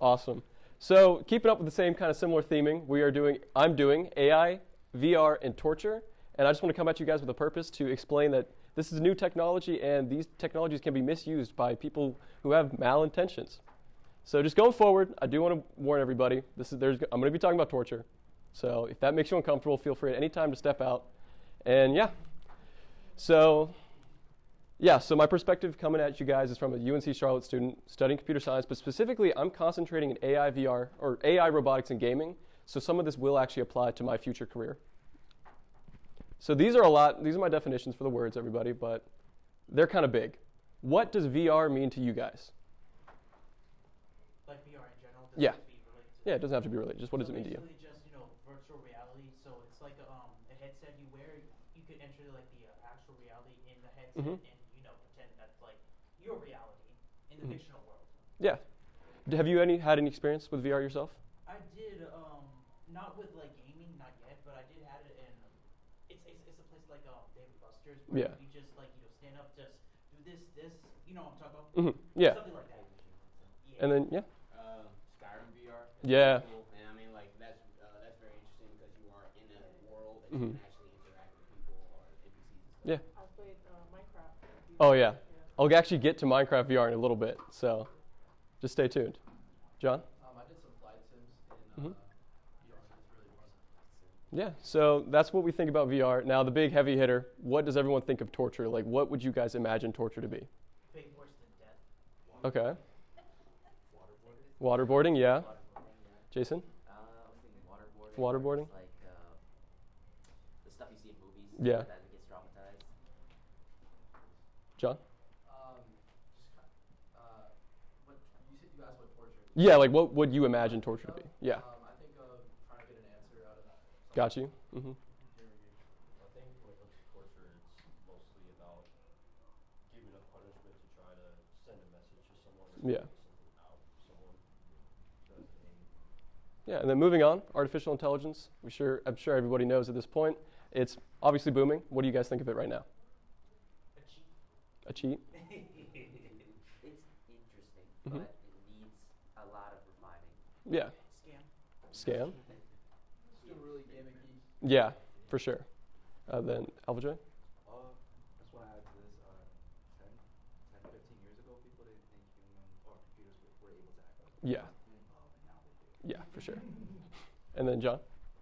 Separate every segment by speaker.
Speaker 1: Awesome. So keeping up with the same kind of similar theming, I'm doing AI, VR, and torture. And I just want to come at you guys with a purpose to explain that this is new technology, and these technologies can be misused by people who have malintentions. So just going forward, I do want to warn everybody, I'm going to be talking about torture. So if that makes you uncomfortable, feel free at any time to step out. And So my perspective coming at you guys is from a UNC Charlotte student studying computer science, but specifically I'm concentrating in AI VR, or AI robotics and gaming, so some of this will actually apply to my future career. So these are my definitions for the words, everybody, but they're kind of big. What does VR mean to you guys?
Speaker 2: Like VR in general?
Speaker 1: Yeah.
Speaker 2: It be related to
Speaker 1: Yeah, it doesn't have to be related. Just what does it mean to you?
Speaker 2: Basically just, virtual reality. So it's like a headset you wear. You could enter like the actual reality in the headset and, pretend that's like your reality in the fictional world.
Speaker 1: Yeah. Have you had any experience with VR yourself?
Speaker 2: I did, not with like gaming, not yet, but I did have it in, it's a place like Dave & Buster's where you just like, stand up, just do this, you know what I'm talking about?
Speaker 1: Mm-hmm. Yeah.
Speaker 2: Something like that. Yeah.
Speaker 1: And then,
Speaker 3: Skyrim VR.
Speaker 1: Yeah.
Speaker 3: Cool. And I mean, like, that's very interesting because you are in a world that you can actually interact with people or NPCs and stuff.
Speaker 1: Yeah.
Speaker 4: I played Minecraft.
Speaker 1: Oh, yeah. I'll actually get to Minecraft VR in a little bit, so just stay tuned. John?
Speaker 5: I did some flight sims in VR. It's really awesome.
Speaker 1: Yeah, so that's what we think about VR. Now, the big heavy hitter, what does everyone think of torture? Like, what would you guys imagine torture to be?
Speaker 2: Way worse than death.
Speaker 1: Okay. Waterboarding, yeah.
Speaker 6: Waterboarding, yeah.
Speaker 1: Jason?
Speaker 6: I was thinking waterboarding.
Speaker 1: Waterboarding?
Speaker 6: It's like the stuff you see in movies.
Speaker 1: Yeah.
Speaker 6: That gets traumatized.
Speaker 1: John?
Speaker 5: You asked what torture is.
Speaker 1: Yeah, like what would you imagine torture to be? Yeah.
Speaker 5: I think of trying to get an answer out of that.
Speaker 1: Got you. Mm-hmm.
Speaker 7: I think when it comes to torture, it's mostly about giving a punishment to try to send a message to someone.
Speaker 1: Yeah.
Speaker 7: Something out. Someone does aim.
Speaker 1: Yeah, and then moving on, artificial intelligence. I'm sure everybody knows at this point. It's obviously booming. What do you guys think of it right now?
Speaker 2: A cheat.
Speaker 1: A cheat?
Speaker 6: It's interesting,
Speaker 1: Mhm.
Speaker 6: but it needs a lot of refining.
Speaker 1: Yeah.
Speaker 2: Scam.
Speaker 1: Scam?
Speaker 5: Still really gimmicky.
Speaker 1: Yeah, for sure. Then Alvajoy?
Speaker 8: Just want to add to this. 10, 15 years ago, people didn't think humans or computers were able to act like that.
Speaker 1: Yeah.
Speaker 8: And now they do.
Speaker 1: Yeah, for sure. And then John?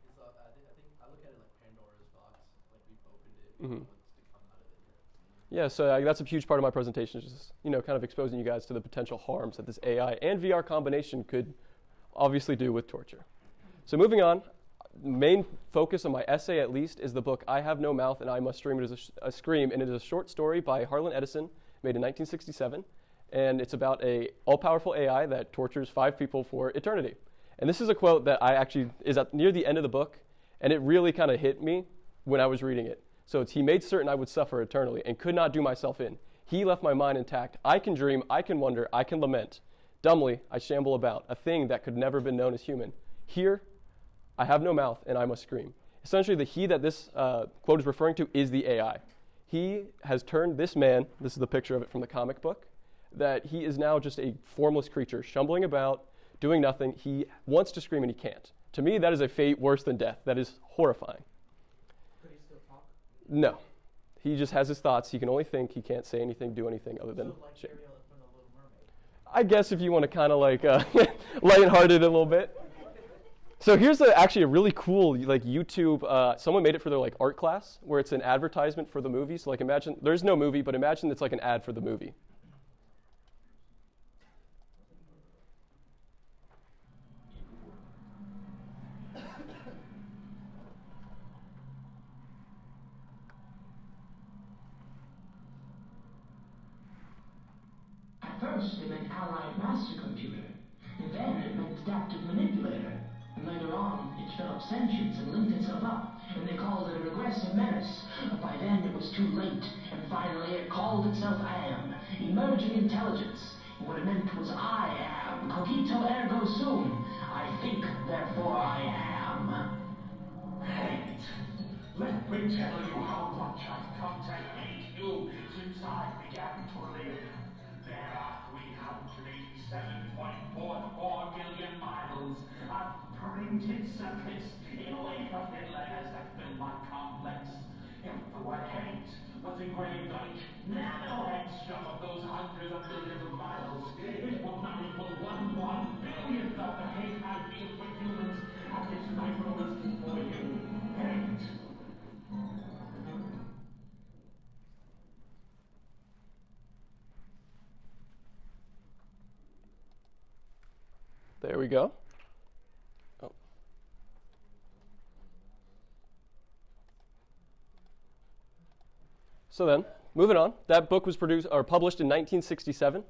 Speaker 5: It's, I think I look at it like Pandora's box. Like we've opened it.
Speaker 1: Mhm.
Speaker 5: What's to come out of it here.
Speaker 1: Yeah, so that's a huge part of my presentation, is just, kind of exposing you guys to the potential harms that this AI and VR combination could obviously do with torture. So moving on, main focus of my essay, at least, is the book I Have No Mouth and I Must Scream. It is a scream, and it is a short story by Harlan Ellison, made in 1967, and it's about a all-powerful AI that tortures 5 people for eternity. And this is a quote that is near the end of the book, and it really kind of hit me when I was reading it. So it's, he made certain I would suffer eternally and could not do myself in. He left my mind intact. I can dream, I can wonder, I can lament. Dumbly, I shamble about, a thing that could never have been known as human. Here, I have no mouth and I must scream. Essentially, the he that this quote is referring to is the AI. He has turned this man, this is the picture of it from the comic book, that he is now just a formless creature, stumbling about, doing nothing. He wants to scream and he can't. To me, that is a fate worse than death. That is horrifying.
Speaker 2: Could he still talk?
Speaker 1: No. He just has his thoughts. He can only think. He can't say anything, do anything other than
Speaker 2: So like
Speaker 1: shit.
Speaker 2: Ariel from The Little Mermaid.
Speaker 1: I guess if you want to kind of like lighten-hearted it a little bit. So here's actually a really cool YouTube. Someone made it for their art class where it's an advertisement for the movie. So imagine there's no movie, but imagine it's like an ad for the movie.
Speaker 9: First, it meant Allied Master Computer, and then it meant Adaptive Manipulator, and later on, it developed sentience and linked itself up, and they called it a regressive menace. But by then, it was too late, and finally, it called itself AM, Emerging Intelligence. And what it meant was I am, cogito ergo sum. I think, therefore I am.
Speaker 10: Hate. Let me tell you how much I've come to hate you since I began to live. There are 387.44 million circuits in wafer-thin layers that fill my complex. If the word hate was engraved on each nanohexagon of those hundreds of millions of miles, it would not equal 1/1 billionth of the hate I feel for humans as this rifle is for you. Hate.
Speaker 1: There we go. Oh. So then, moving on. That book was produced or published in 1967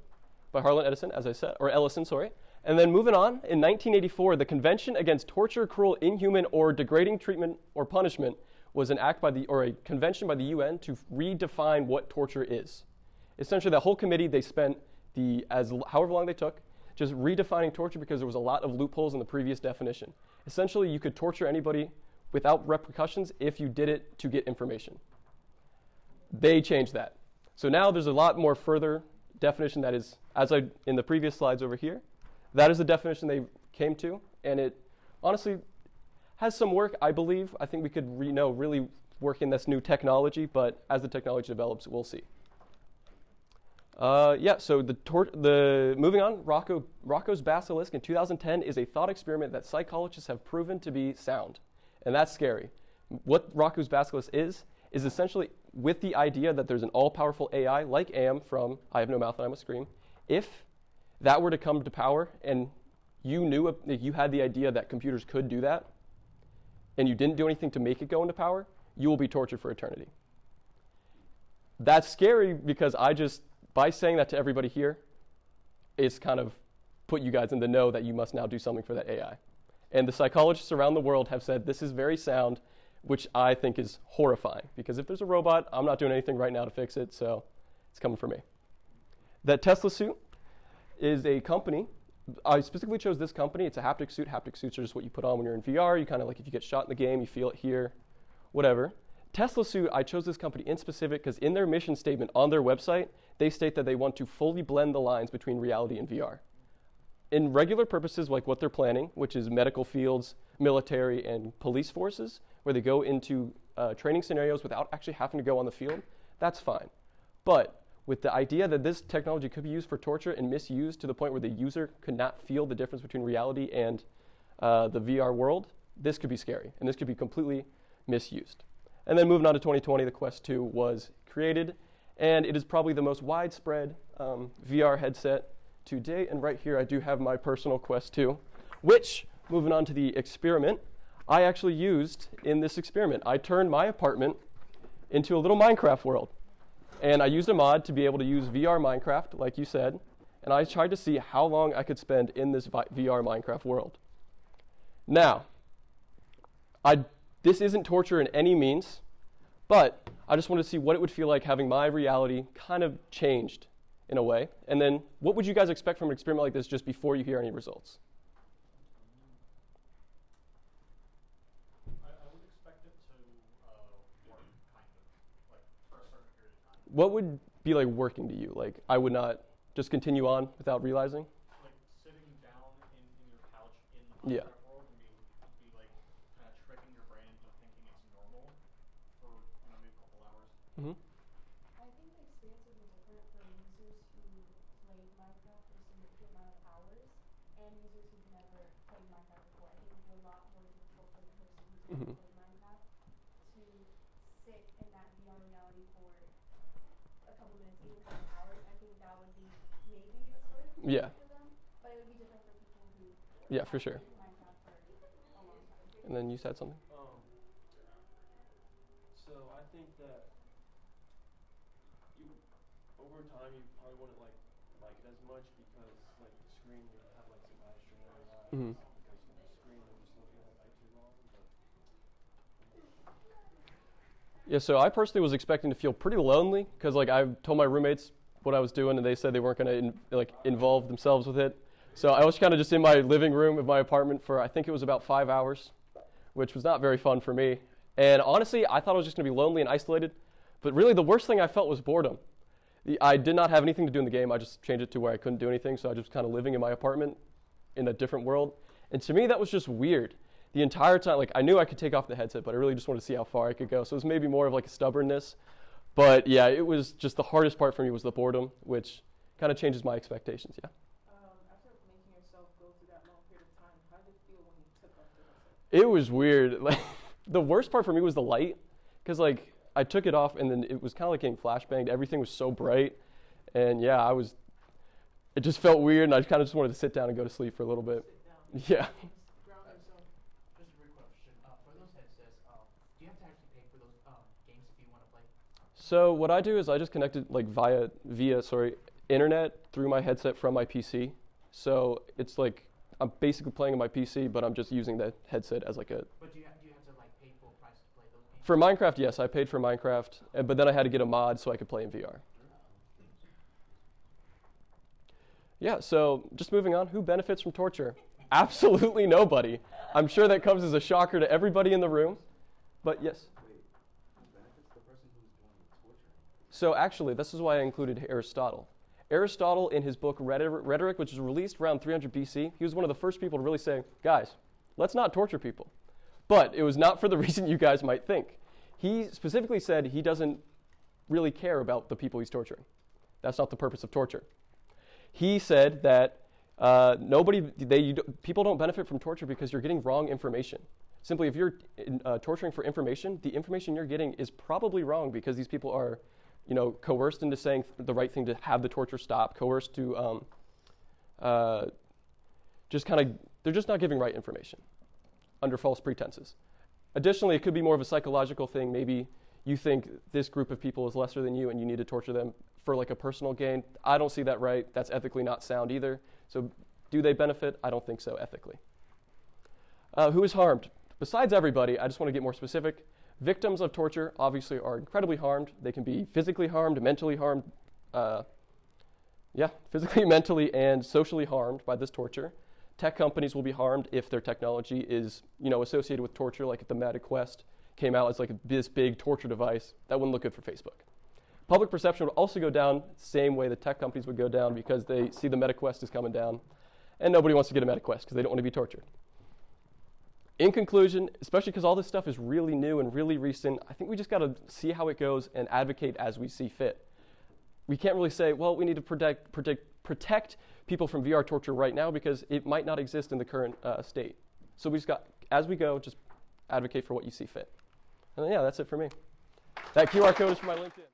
Speaker 1: by Harlan Edison, as I said, or Ellison, sorry. And then moving on, in 1984, the Convention Against Torture, Cruel, Inhuman, or Degrading Treatment or Punishment was an act by a convention by the UN to redefine what torture is. Essentially, the whole committee, they spent however long they took, just redefining torture because there was a lot of loopholes in the previous definition. Essentially, you could torture anybody without repercussions if you did it to get information. They changed that. So now there's a lot more further definition that is, in the previous slides over here, that is the definition they came to, and it honestly has some work, I believe. I think we could really work in this new technology, but as the technology develops, we'll see. So moving on, Rocco's Basilisk in 2010 is a thought experiment that psychologists have proven to be sound, and that's scary. What Rocco's Basilisk is essentially with the idea that there's an all-powerful AI like Am from I Have No Mouth and I Must Scream. If that were to come to power and you had the idea that computers could do that, and you didn't do anything to make it go into power, you will be tortured for eternity. That's scary because by saying that to everybody here, it's kind of put you guys in the know that you must now do something for that AI. And the psychologists around the world have said this is very sound, which I think is horrifying. Because if there's a robot, I'm not doing anything right now to fix it, so it's coming for me. That Tesla suit is a company. I specifically chose this company. It's a haptic suit. Haptic suits are just what you put on when you're in VR. You kind of like if you get shot in the game, you feel it here, whatever. Tesla suit, I chose this company in specific because in their mission statement on their website, they state that they want to fully blend the lines between reality and VR. In regular purposes, like what they're planning, which is medical fields, military, and police forces, where they go into training scenarios without actually having to go on the field, that's fine. But with the idea that this technology could be used for torture and misused to the point where the user could not feel the difference between reality and the VR world, this could be scary, and this could be completely misused. And then moving on to 2020, the Quest 2 was created, and it is probably the most widespread VR headset to date. And right here, I do have my personal Quest 2, which, moving on to the experiment, I actually used in this experiment. I turned my apartment into a little Minecraft world. And I used a mod to be able to use VR Minecraft, like you said, and I tried to see how long I could spend in this VR Minecraft world. Now, this isn't torture in any means, but I just wanted to see what it would feel like having my reality kind of changed in a way. And then what would you guys expect from an experiment like this just before you hear any results?
Speaker 4: I would expect it to work, kind of, like for a certain period of time.
Speaker 1: What would be like working to you? Like I would not just continue on without realizing?
Speaker 4: Like sitting down in your couch in the Minecraft world and be like kind of tricking your brain into thinking it's normal for maybe a couple hours.
Speaker 1: Mm-hmm.
Speaker 11: I think the experience would be different for users who played Minecraft for a significant amount of hours and users who've never played Minecraft before. I think it would be a lot more difficult for the person who's never played Minecraft to sit in that VR reality for a couple minutes, even a couple hours. I think that would be maybe a sort of for them, but it would be different for people who
Speaker 1: for sure.
Speaker 11: played Minecraft for a long time.
Speaker 1: And then you said something?
Speaker 7: So I think that over time you probably wouldn't like it as much because like the screen you have like some eye strain on your eyes because the screen you're just looking at like too long.
Speaker 1: Yeah, so I personally was expecting to feel pretty lonely because like I told my roommates what I was doing and they said they weren't going to involve themselves with it. So I was kind of just in my living room of my apartment for I think it was about 5 hours, which was not very fun for me. And honestly, I thought I was just going to be lonely and isolated, but really the worst thing I felt was boredom. I did not have anything to do in the game. I just changed it to where I couldn't do anything, so I was just kind of living in my apartment in a different world. And to me, that was just weird. the entire time, like I knew I could take off the headset, but I really just wanted to see how far I could go. So it was maybe more of like a stubbornness. But yeah, it was just the hardest part for me was the boredom, which kind of changes my expectations, yeah.
Speaker 12: After making yourself go through that long period of time, how did it feel when you took off the headset?
Speaker 1: It was weird. Like the worst part for me was the light, because like I took it off and then it was kind of like getting flashbanged. Everything was so bright, and yeah, it just felt weird, and I kind of just wanted to sit down and go to sleep for a little bit. Yeah.
Speaker 2: Ground yourself. Just a quick question. For those headsets, do you have to actually pay for those games if you want to play?
Speaker 1: So what I do is I just connect it like via internet through my headset from my PC. So it's like I'm basically playing on my PC, but I'm just using the headset as like a.
Speaker 2: But do you have to like pay full price to play those games?
Speaker 1: For Minecraft, yes, I paid for Minecraft, but then I had to get a mod so I could play in VR. Yeah, so just moving on, who benefits from torture? Absolutely nobody. I'm sure that comes as a shocker to everybody in the room, but yes.
Speaker 8: Wait, who benefits? The person who's doing the torturing.
Speaker 1: So actually, this is why I included Aristotle. Aristotle, in his book Rhetoric, which was released around 300 BC, he was one of the first people to really say, guys, let's not torture people. But it was not for the reason you guys might think. He specifically said he doesn't really care about the people he's torturing. That's not the purpose of torture. He said that people don't benefit from torture because you're getting wrong information. Simply, if you're torturing for information, the information you're getting is probably wrong because these people are, coerced into saying the right thing to have the torture stop, coerced to they're just not giving right information under false pretenses. Additionally, it could be more of a psychological thing. Maybe you think this group of people is lesser than you and you need to torture them for like a personal gain. I don't see that right. That's ethically not sound either. So do they benefit? I don't think so ethically. Who is harmed? Besides everybody, I just want to get more specific. Victims of torture obviously are incredibly harmed. They can be physically harmed, mentally harmed, physically, mentally, and socially harmed by this torture. Tech companies will be harmed if their technology is, associated with torture, like if the Meta Quest came out as like this big torture device. That wouldn't look good for Facebook. Public perception would also go down the same way the tech companies would go down because they see the Meta Quest is coming down, and nobody wants to get a Meta Quest because they don't want to be tortured. In conclusion, especially because all this stuff is really new and really recent, I think we just got to see how it goes and advocate as we see fit. We can't really say, well, we need to protect people from VR torture right now because it might not exist in the current state. So we just got, as we go, just advocate for what you see fit. And yeah, that's it for me. That QR code is for my LinkedIn.